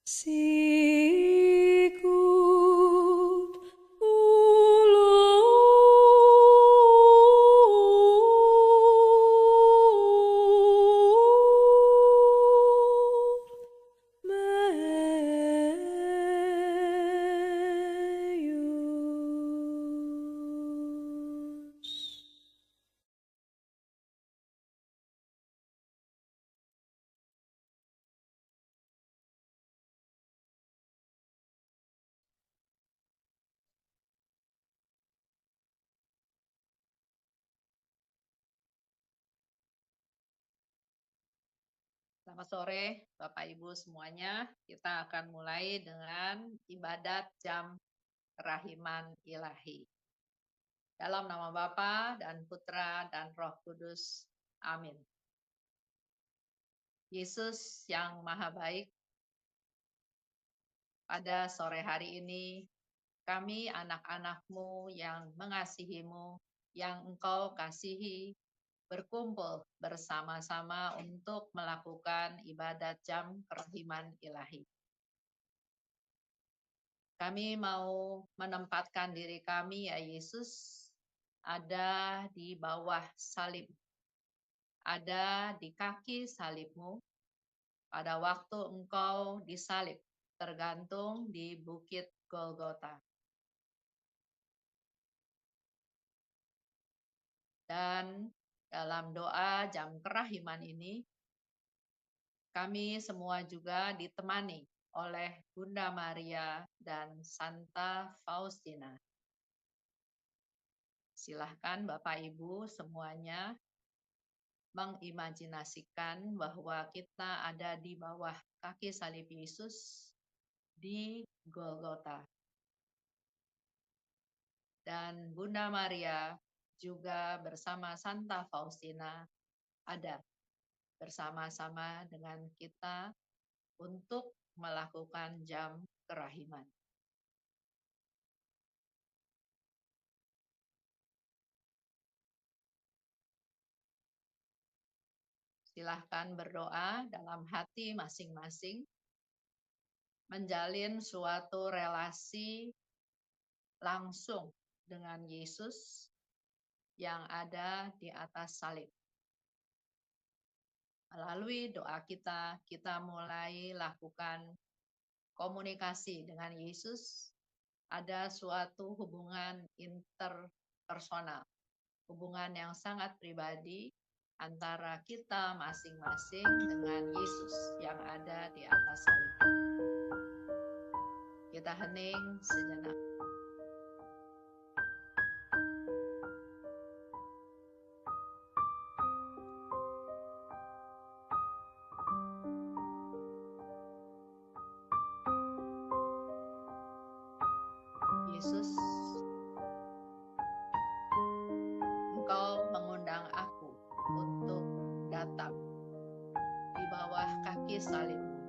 Sicut ulo meius. Selamat sore, Bapak Ibu semuanya. Kita akan mulai dengan ibadat jam kerahiman ilahi. Dalam nama Bapa dan Putra dan Roh Kudus. Amin. Yesus yang Maha Baik, pada sore hari ini kami anak-anak-Mu yang mengasihi-Mu, yang Engkau kasihi, berkumpul bersama-sama untuk melakukan ibadat jam kerahiman ilahi. Kami mau menempatkan diri kami, ya Yesus, ada di bawah salib, ada di kaki salib-Mu pada waktu Engkau disalib, tergantung di Bukit Golgota. Dan dalam doa jam kerahiman ini, kami semua juga ditemani oleh Bunda Maria dan Santa Faustina. Silahkan Bapak Ibu semuanya mengimajinasikan bahwa kita ada di bawah kaki salib Yesus di Golgota. Dan Bunda Maria juga bersama Santa Faustina ada bersama-sama dengan kita untuk melakukan jam kerahiman. Silahkan berdoa dalam hati masing-masing, menjalin suatu relasi langsung dengan Yesus yang ada di atas salib. Melalui doa kita, kita mulai lakukan komunikasi dengan Yesus. Ada suatu hubungan interpersonal, hubungan yang sangat pribadi antara kita masing-masing dengan Yesus yang ada di atas salib. Kita hening sejenak. Yesus, Engkau mengundang aku untuk datang di bawah kaki salib-Mu.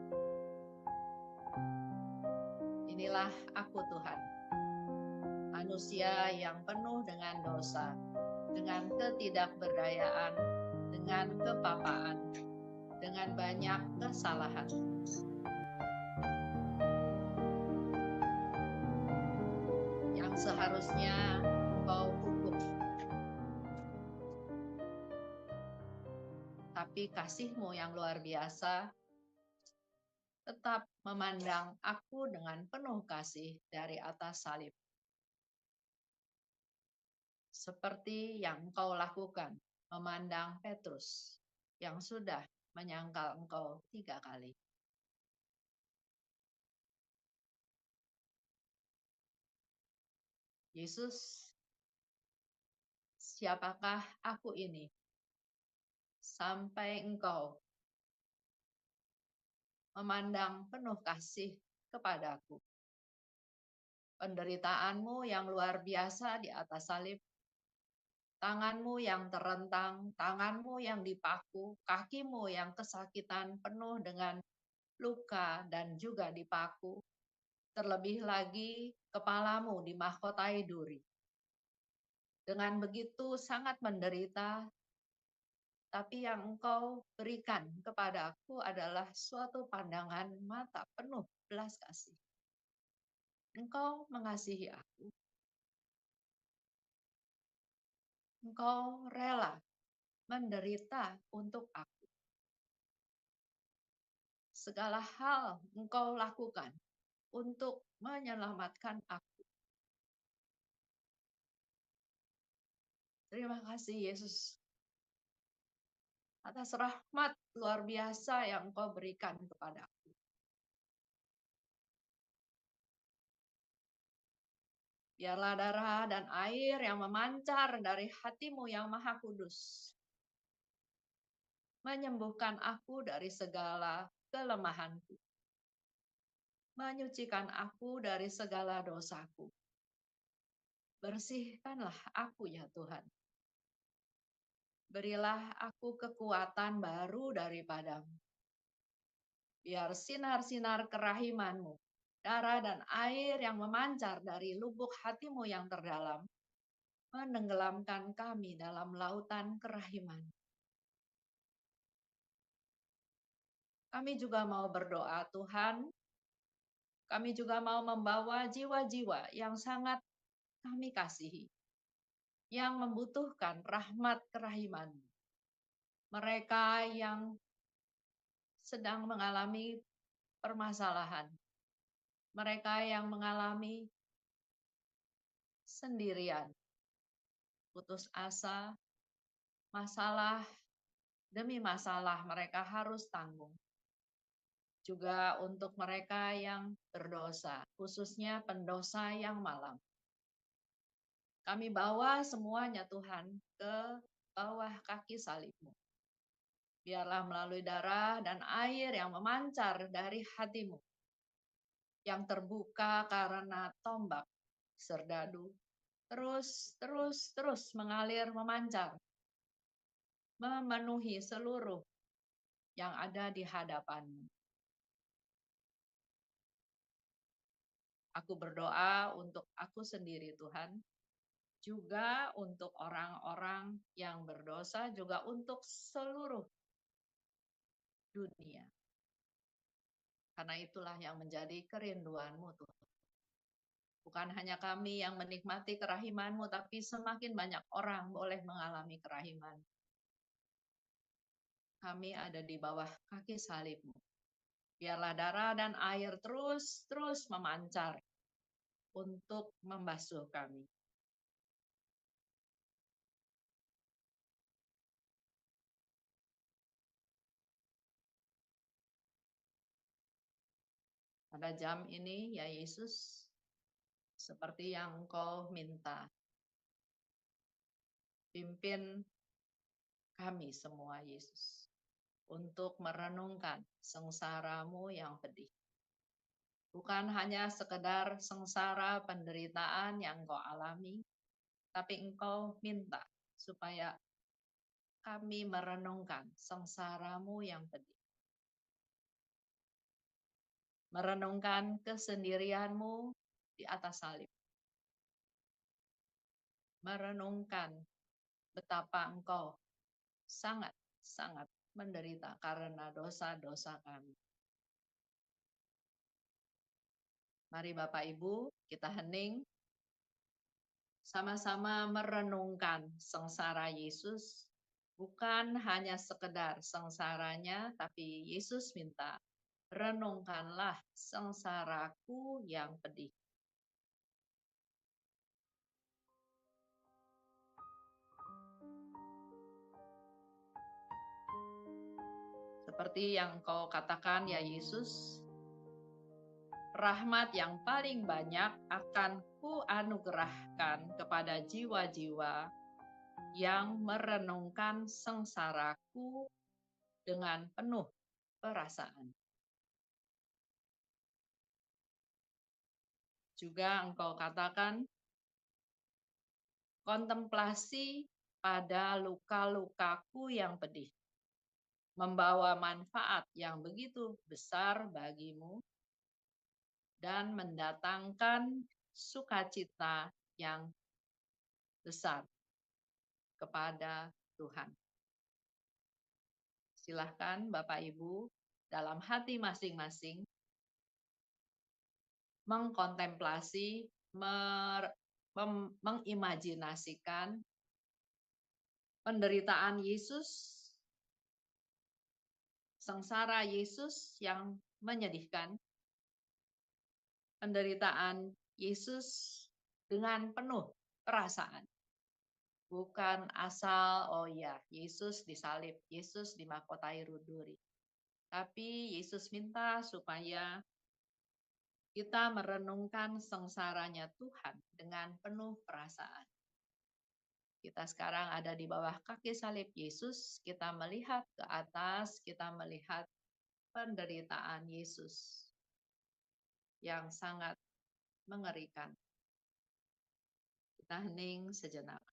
Inilah aku Tuhan, manusia yang penuh dengan dosa, dengan ketidakberdayaan, dengan kepapaan, dengan banyak kesalahan. Yang seharusnya Engkau hukum. Tapi kasih-Mu yang luar biasa tetap memandang aku dengan penuh kasih dari atas salib. Seperti yang Engkau lakukan, memandang Petrus yang sudah menyangkal Engkau 3 kali. Yesus, siapakah aku ini sampai Engkau memandang penuh kasih kepadaku? Penderitaanmu yang luar biasa di atas salib, tanganmu yang terentang, tanganmu yang dipaku, kakimu yang kesakitan penuh dengan luka dan juga dipaku, terlebih lagi kepalamu dimahkotai duri. Dengan begitu sangat menderita, tapi yang Engkau berikan kepadaku adalah suatu pandangan mata penuh belas kasih. Engkau mengasihi aku. Engkau rela menderita untuk aku. Segala hal Engkau lakukan untuk menyelamatkan aku. Terima kasih Yesus atas rahmat luar biasa yang Engkau berikan kepadaku. Biarlah darah dan air yang memancar dari hatimu yang maha kudus menyembuhkan aku dari segala kelemahanku, menyucikan aku dari segala dosaku. Bersihkanlah aku ya Tuhan. Berilah aku kekuatan baru daripadamu. Biar sinar-sinar kerahimanmu, darah dan air yang memancar dari lubuk hatimu yang terdalam, menenggelamkan kami dalam lautan kerahiman. Kami juga mau berdoa, Tuhan. Kami juga mau membawa jiwa-jiwa yang sangat kami kasihi, yang membutuhkan rahmat kerahiman. Mereka yang sedang mengalami permasalahan, mereka yang mengalami sendirian, putus asa, masalah demi masalah mereka harus tanggung. Juga untuk mereka yang berdosa, khususnya pendosa yang malang. Kami bawa semuanya Tuhan ke bawah kaki salib-Mu. Biarlah melalui darah dan air yang memancar dari hatimu, yang terbuka karena tombak serdadu, terus mengalir memancar, memenuhi seluruh yang ada di hadapan-Mu. Aku berdoa untuk aku sendiri Tuhan, juga untuk orang-orang yang berdosa, juga untuk seluruh dunia. Karena itulah yang menjadi kerinduan-Mu Tuhan. Bukan hanya kami yang menikmati kerahiman-Mu, tapi semakin banyak orang boleh mengalami kerahiman. Kami ada di bawah kaki salib-Mu. Biarlah darah dan air terus memancar untuk membasuh kami. Pada jam ini, ya Yesus, seperti yang Engkau minta, pimpin kami semua, Yesus, untuk merenungkan sengsara-Mu yang pedih. Bukan hanya sekedar sengsara penderitaan yang Engkau alami, tapi Engkau minta supaya kami merenungkan sengsara-Mu yang pedih. Merenungkan kesendirian-Mu di atas salib. Merenungkan betapa Engkau sangat menderita karena dosa-dosa kami. Mari Bapak Ibu, kita hening, sama-sama merenungkan sengsara Yesus, bukan hanya sekedar sengsaranya, tapi Yesus minta, renungkanlah sengsaraku yang pedih. Seperti yang Kau katakan ya Yesus, rahmat yang paling banyak akan Kuanugerahkan kepada jiwa-jiwa yang merenungkan sengsaraku dengan penuh perasaan. Juga Engkau katakan, kontemplasi pada luka-lukaku yang pedih, membawa manfaat yang begitu besar bagimu, dan mendatangkan sukacita yang besar kepada Tuhan. Silahkan Bapak Ibu dalam hati masing-masing mengkontemplasi, mengimajinasikan penderitaan Yesus, sengsara Yesus yang menyedihkan, penderitaan Yesus dengan penuh perasaan. Bukan asal, oh ya, Yesus disalib, Yesus dimahkotai duri. Tapi Yesus minta supaya kita merenungkan sengsaranya Tuhan dengan penuh perasaan. Kita sekarang ada di bawah kaki salib Yesus, kita melihat ke atas, kita melihat penderitaan Yesus yang sangat mengerikan. Kita hening sejenak.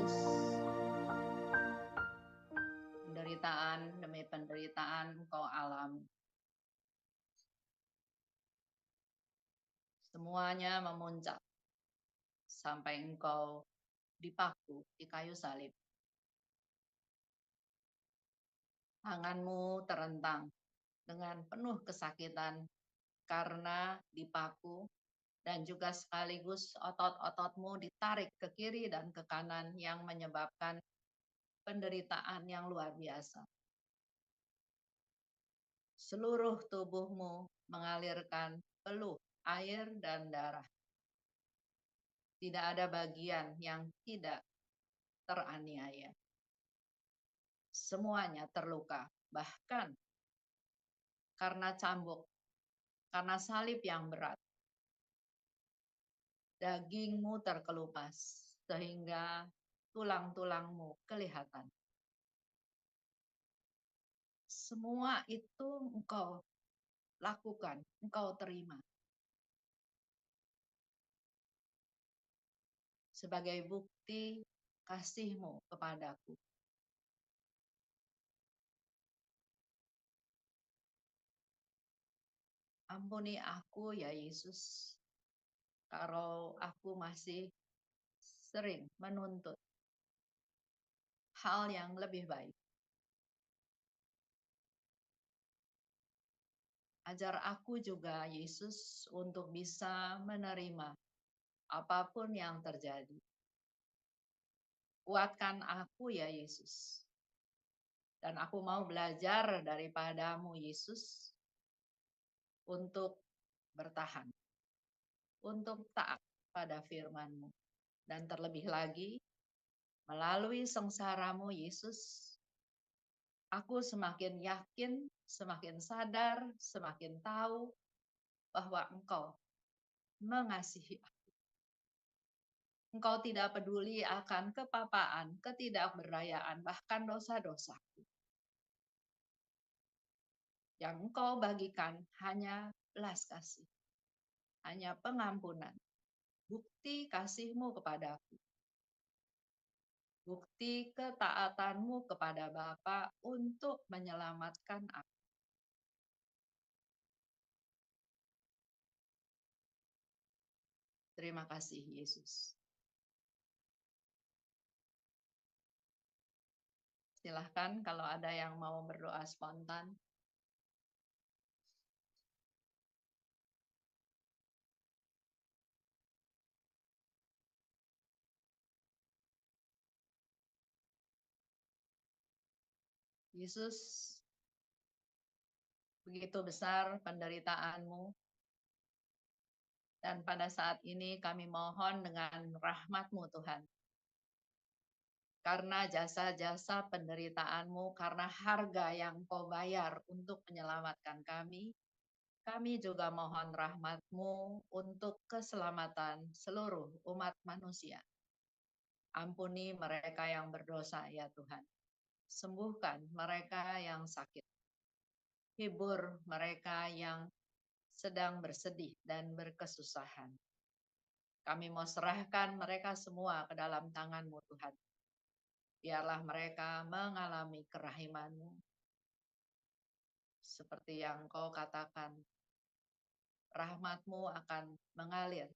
Yesus, penderitaan demi penderitaan Engkau alami. Semuanya memuncak sampai Engkau dipaku di kayu salib. Tanganmu terentang dengan penuh kesakitan karena dipaku dan juga sekaligus otot-ototmu ditarik ke kiri dan ke kanan yang menyebabkan penderitaan yang luar biasa. Seluruh tubuhmu mengalirkan peluh, air, dan darah. Tidak ada bagian yang tidak teraniaya. Semuanya terluka, bahkan karena cambuk, karena salib yang berat. Dagingmu terkelupas, sehingga tulang-tulangmu kelihatan. Semua itu engkau lakukan, engkau terima. sebagai bukti kasih-Mu kepadaku. Ampuni aku ya Yesus, kalau aku masih sering menuntut hal yang lebih baik. Ajar aku juga, Yesus, untuk bisa menerima apapun yang terjadi. Kuatkan aku ya Yesus. Dan aku mau belajar daripadamu, Yesus, untuk bertahan, untuk taat pada firman-Mu. Dan terlebih lagi, melalui sengsaramu, Yesus, aku semakin yakin, semakin sadar, semakin tahu bahwa Engkau mengasihi aku. Engkau tidak peduli akan kepapaan, ketidakberdayaan, bahkan dosa-dosaku. Yang Engkau bagikan hanya belas kasih, hanya pengampunan, bukti kasih-Mu kepadaku, bukti ketaatanmu kepada Bapa untuk menyelamatkan aku. Terima kasih, Yesus. Silahkan kalau ada yang mau berdoa spontan. Yesus, begitu besar penderitaan-Mu, dan pada saat ini kami mohon dengan rahmat-Mu Tuhan. Karena jasa-jasa penderitaan-Mu, karena harga yang Kau bayar untuk menyelamatkan kami juga mohon rahmat-Mu untuk keselamatan seluruh umat manusia. Ampuni mereka yang berdosa ya Tuhan. Sembuhkan mereka yang sakit. Hibur mereka yang sedang bersedih dan berkesusahan. Kami mau serahkan mereka semua ke dalam tangan-Mu Tuhan. Biarlah mereka mengalami kerahiman-Mu. Seperti yang Kau katakan, rahmat-Mu akan mengalir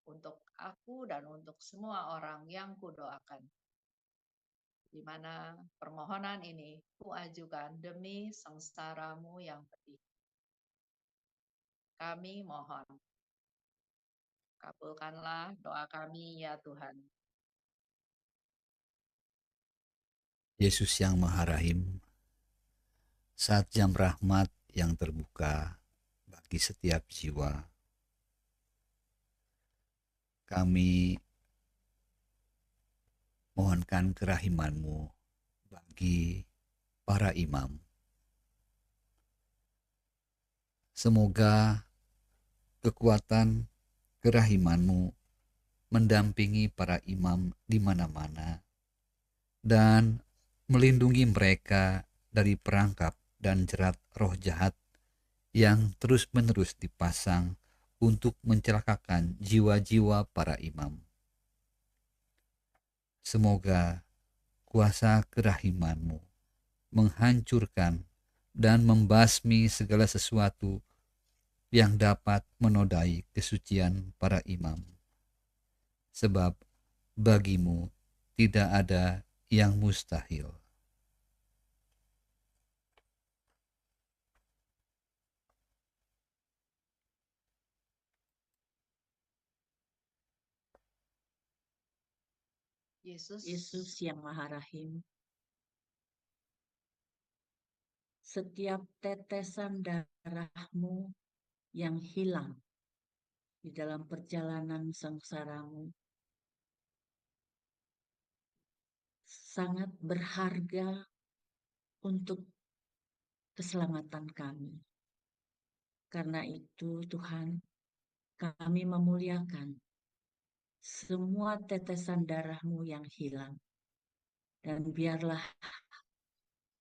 untuk aku dan untuk semua orang yang kudoakan. Di mana permohonan ini kuajukan demi sengsara-Mu yang pedih. Kami mohon, kabulkanlah doa kami ya Tuhan. Yesus yang Maha Rahim, saat jam rahmat yang terbuka bagi setiap jiwa, kami mohonkan kerahiman-Mu bagi para imam. Semoga kekuatan kerahiman-Mu mendampingi para imam di mana-mana dan melindungi mereka dari perangkap dan jerat roh jahat yang terus-menerus dipasang untuk mencelakakan jiwa-jiwa para imam. Semoga kuasa kerahiman-Mu menghancurkan dan membasmi segala sesuatu yang dapat menodai kesucian para imam. Sebab bagi-Mu tidak ada yang mustahil. Yesus yang Maha Rahim, setiap tetesan darah-Mu yang hilang di dalam perjalanan sengsara-Mu sangat berharga untuk keselamatan kami. Karena itu Tuhan, kami memuliakan semua tetesan darah-Mu yang hilang. Dan biarlah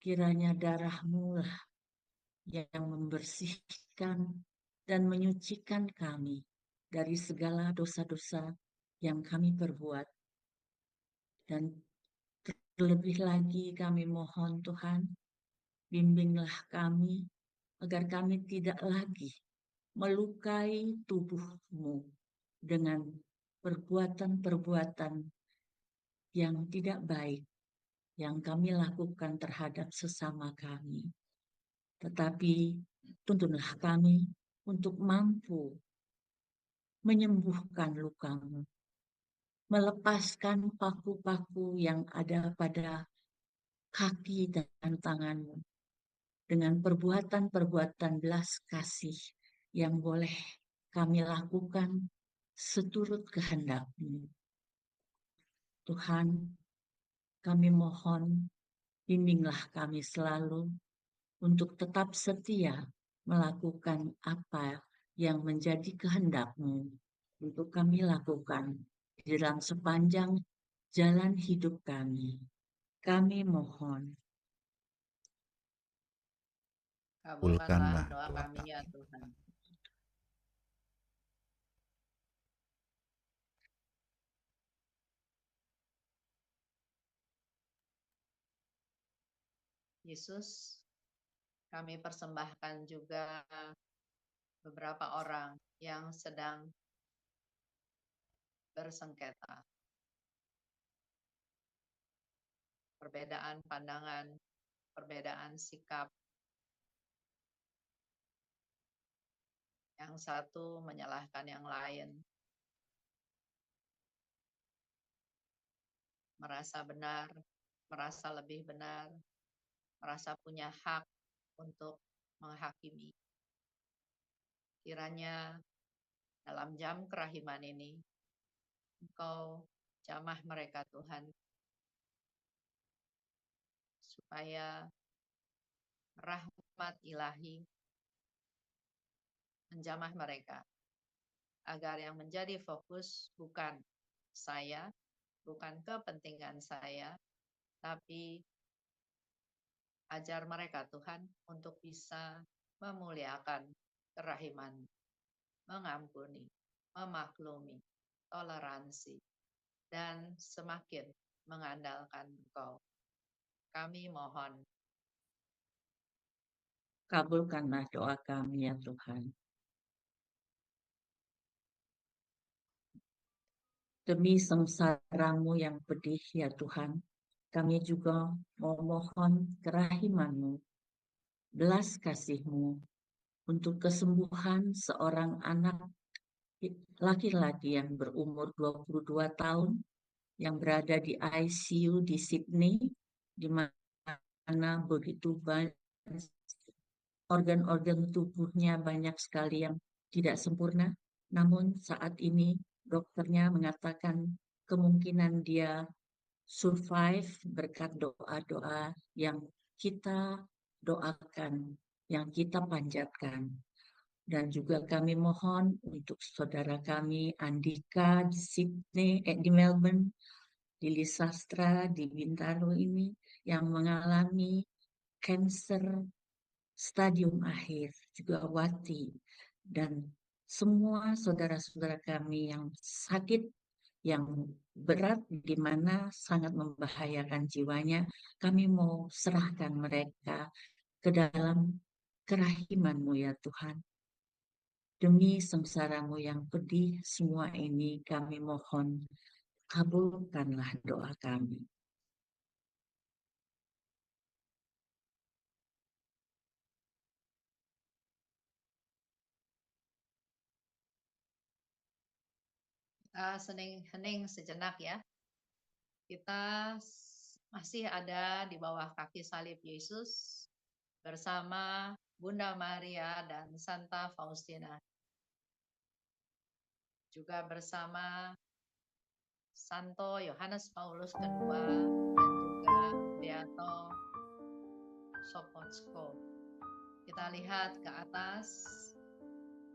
kiranya darah-Mu lah yang membersihkan dan menyucikan kami dari segala dosa-dosa yang kami perbuat Dan terlebih lagi kami mohon Tuhan, bimbinglah kami agar kami tidak lagi melukai tubuh-Mu dengan perbuatan-perbuatan yang tidak baik yang kami lakukan terhadap sesama kami. Tetapi tuntunlah kami untuk mampu menyembuhkan luka-Mu, melepaskan paku-paku yang ada pada kaki dan tangan-Mu dengan perbuatan-perbuatan belas kasih yang boleh kami lakukan seturut kehendak-Mu. Tuhan, kami mohon bimbinglah kami selalu untuk tetap setia melakukan apa yang menjadi kehendak-Mu untuk kami lakukan di dalam sepanjang jalan hidup kami. Kami mohon. Kabulkanlah Kabulkanlah doa doa kami ya kami. Tuhan. Yesus, kami persembahkan juga beberapa orang yang sedang bersengketa. Perbedaan pandangan, perbedaan sikap. Yang satu menyalahkan yang lain. Merasa benar, merasa lebih benar, merasa punya hak untuk menghakimi. Kiranya dalam jam kerahiman ini, Engkau jamah mereka Tuhan, supaya rahmat ilahi menjamah mereka, agar yang menjadi fokus bukan saya, bukan kepentingan saya, tapi ajar mereka Tuhan untuk bisa memuliakan kerahiman, mengampuni, memaklumi, toleransi, dan semakin mengandalkan Engkau. Kami mohon. Kabulkanlah doa kami ya Tuhan. Demi sengsara-Mu yang pedih ya Tuhan, kami juga memohon kerahiman-Mu, belas kasih-Mu untuk kesembuhan seorang anak laki-laki yang berumur 22 tahun yang berada di ICU di Sydney, di mana begitu banyak organ-organ tubuhnya banyak sekali yang tidak sempurna. Namun saat ini dokternya mengatakan kemungkinan dia survive berkat doa-doa yang kita doakan, yang kita panjatkan. Dan juga kami mohon untuk saudara kami Andika di Sydney, di Melbourne, di Lisastra, di Bintaro ini yang mengalami kanker stadium akhir, juga Wati, dan semua saudara-saudara kami yang sakit, yang berat, di mana sangat membahayakan jiwanya, kami mau serahkan mereka ke dalam kerahiman-Mu ya Tuhan. Demi sengsara-Mu yang pedih, semua ini kami mohon, kabulkanlah doa kami. Kita hening sejenak ya. Kita masih ada di bawah kaki salib Yesus bersama Bunda Maria dan Santa Faustina. Juga bersama Santo Yohanes Paulus II dan juga Beato Sopotsko. Kita lihat ke atas,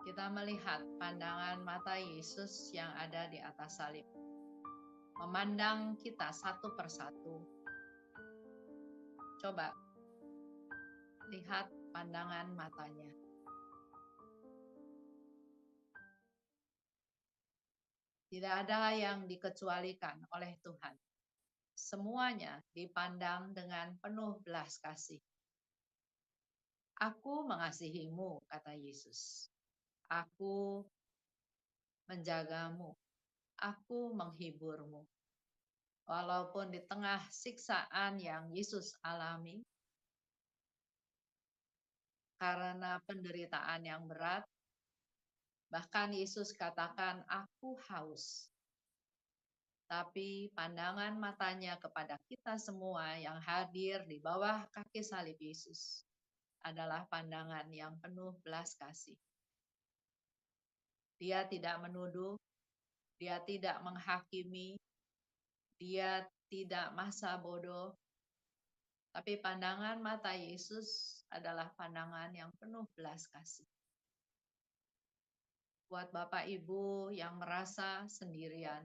kita melihat pandangan mata Yesus yang ada di atas salib. Memandang kita satu persatu. Coba lihat pandangan matanya. Tidak ada yang dikecualikan oleh Tuhan. semuanya dipandang dengan penuh belas kasih. Aku mengasihimu, kata Yesus. Aku menjagamu. Aku menghiburmu. Walaupun di tengah siksaan yang Yesus alami, karena penderitaan yang berat, bahkan Yesus katakan, aku haus. Tapi pandangan matanya kepada kita semua yang hadir di bawah kaki salib Yesus adalah pandangan yang penuh belas kasih. Dia tidak menuduh, dia tidak menghakimi, dia tidak masa bodoh, tapi pandangan mata Yesus adalah pandangan yang penuh belas kasih. Buat Bapak Ibu yang merasa sendirian,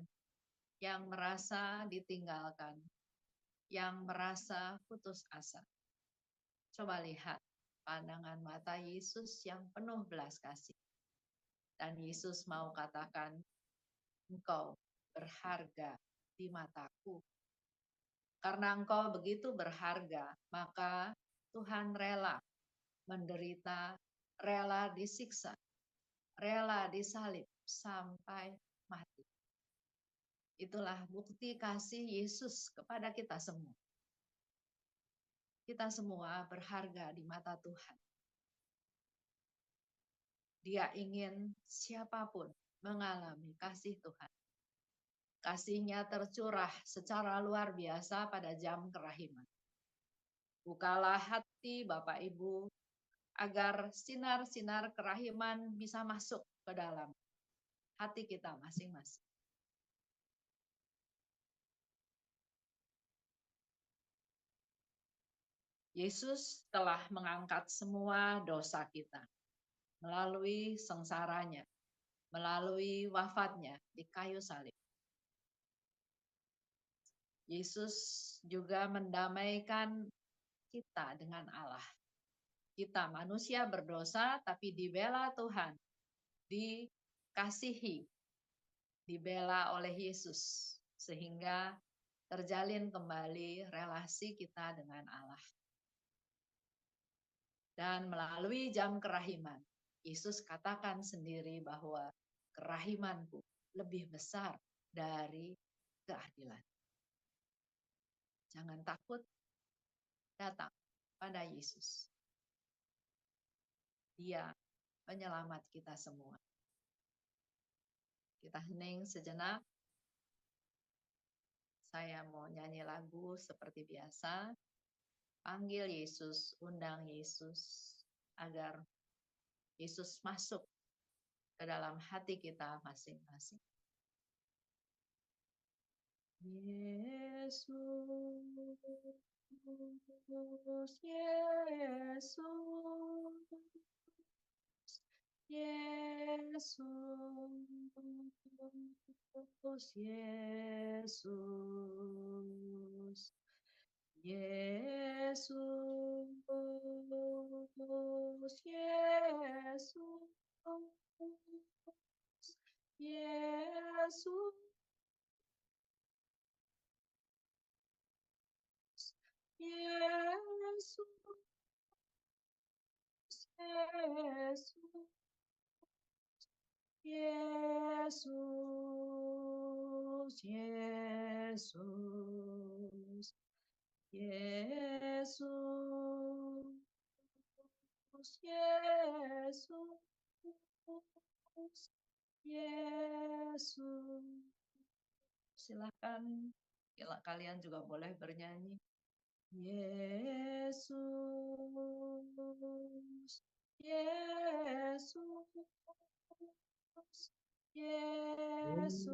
yang merasa ditinggalkan, yang merasa putus asa. Coba lihat pandangan mata Yesus yang penuh belas kasih. Dan Yesus mau katakan, engkau berharga di mataku. Karena engkau begitu berharga, maka Tuhan rela menderita, rela disiksa, rela disalib sampai mati. Itulah bukti kasih Yesus kepada kita semua. Kita semua berharga di mata Tuhan. Dia ingin siapapun mengalami kasih Tuhan. Kasih-Nya tercurah secara luar biasa pada jam kerahiman. Bukalah hati Bapak Ibu agar sinar-sinar kerahiman bisa masuk ke dalam hati kita masing-masing. Yesus telah mengangkat semua dosa kita melalui sengsaranya, melalui wafatnya di kayu salib. Yesus juga mendamaikan kita dengan Allah. Kita manusia berdosa, tapi dibela Tuhan, dikasihi, dibela oleh Yesus, sehingga terjalin kembali relasi kita dengan Allah. Dan melalui jam kerahiman, Yesus katakan sendiri bahwa kerahimanku lebih besar dari keadilan. Jangan takut, datang pada Yesus. Dia penyelamat kita semua. Kita hening sejenak. Saya mau nyanyi lagu seperti biasa. Panggil Yesus, undang Yesus, agar Yesus masuk ke dalam hati kita masing-masing. Yesus, Yesus, Yesus, Yesus, Yesus, Yesus, Yesus, Yesus, Yesus, Yesus, Yesus, Yesus, Yesus. Silakan kalian juga boleh bernyanyi. Yesus, Yesus, Yesus,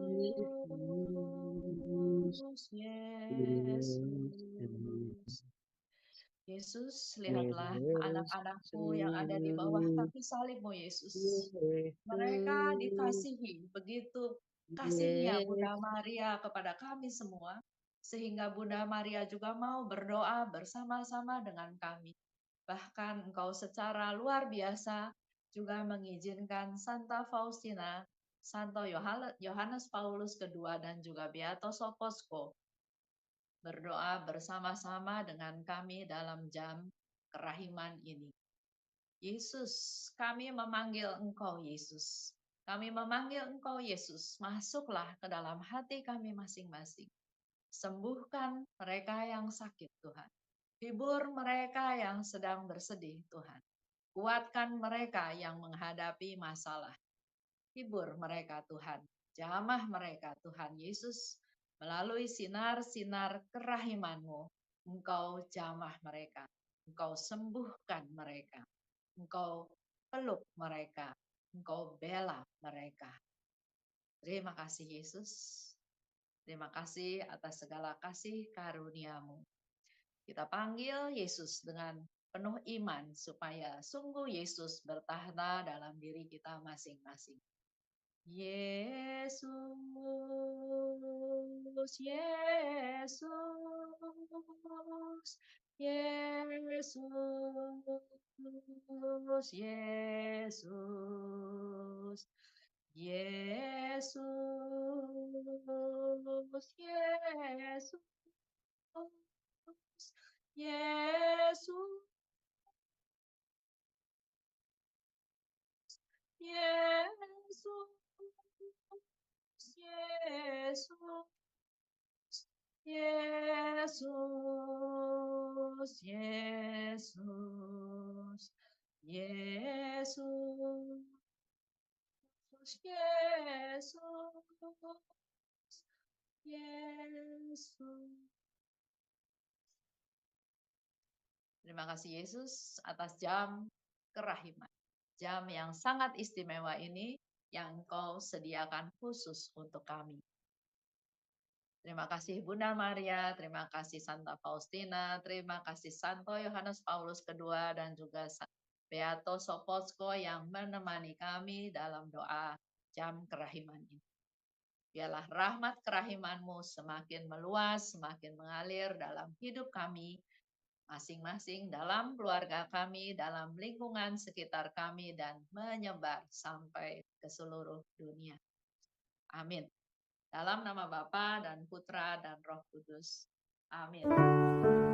Yesus. Yesus, lihatlah anak-anakmu yang ada di bawah kaki salib-Mu, Yesus. Mereka dikasihi, begitu kasihnya Bunda Maria kepada kami semua, sehingga Bunda Maria juga mau berdoa bersama-sama dengan kami. Bahkan Engkau secara luar biasa juga mengizinkan Santa Faustina, Santo Yohanes Paulus II, dan juga Beato Soposko berdoa bersama-sama dengan kami dalam jam kerahiman ini. Yesus, kami memanggil Engkau, Yesus. Kami memanggil Engkau, Yesus. Masuklah ke dalam hati kami masing-masing. Sembuhkan mereka yang sakit, Tuhan. Hibur mereka yang sedang bersedih, Tuhan. Kuatkan mereka yang menghadapi masalah. Hibur mereka, Tuhan. Jamah mereka, Tuhan Yesus. Melalui sinar-sinar kerahiman-Mu, Engkau jamah mereka. Engkau sembuhkan mereka. Engkau peluk mereka. Engkau bela mereka. Terima kasih, Yesus. Terima kasih atas segala kasih karunia-Mu. Kita panggil Yesus dengan penuh iman supaya sungguh Yesus bertahta dalam diri kita masing-masing. Yesus, Yesus, Yesus, Yesus, Yesus, Yesus, Yesus, Yesus, Yesus, Yesus, Yesus, Yesus, Yesus. Terima kasih Yesus atas jam kerahiman. Jam yang sangat istimewa ini yang Engkau sediakan khusus untuk kami. Terima kasih Bunda Maria, terima kasih Santa Faustina, terima kasih Santo Yohanes Paulus II dan juga Beato Sopotsko yang menemani kami dalam doa jam kerahiman ini. Biarlah rahmat kerahiman-Mu semakin meluas, semakin mengalir dalam hidup kami, masing-masing dalam keluarga kami, dalam lingkungan sekitar kami, dan menyebar sampai ke seluruh dunia. Amin. Dalam nama Bapa dan Putra dan Roh Kudus. Amin.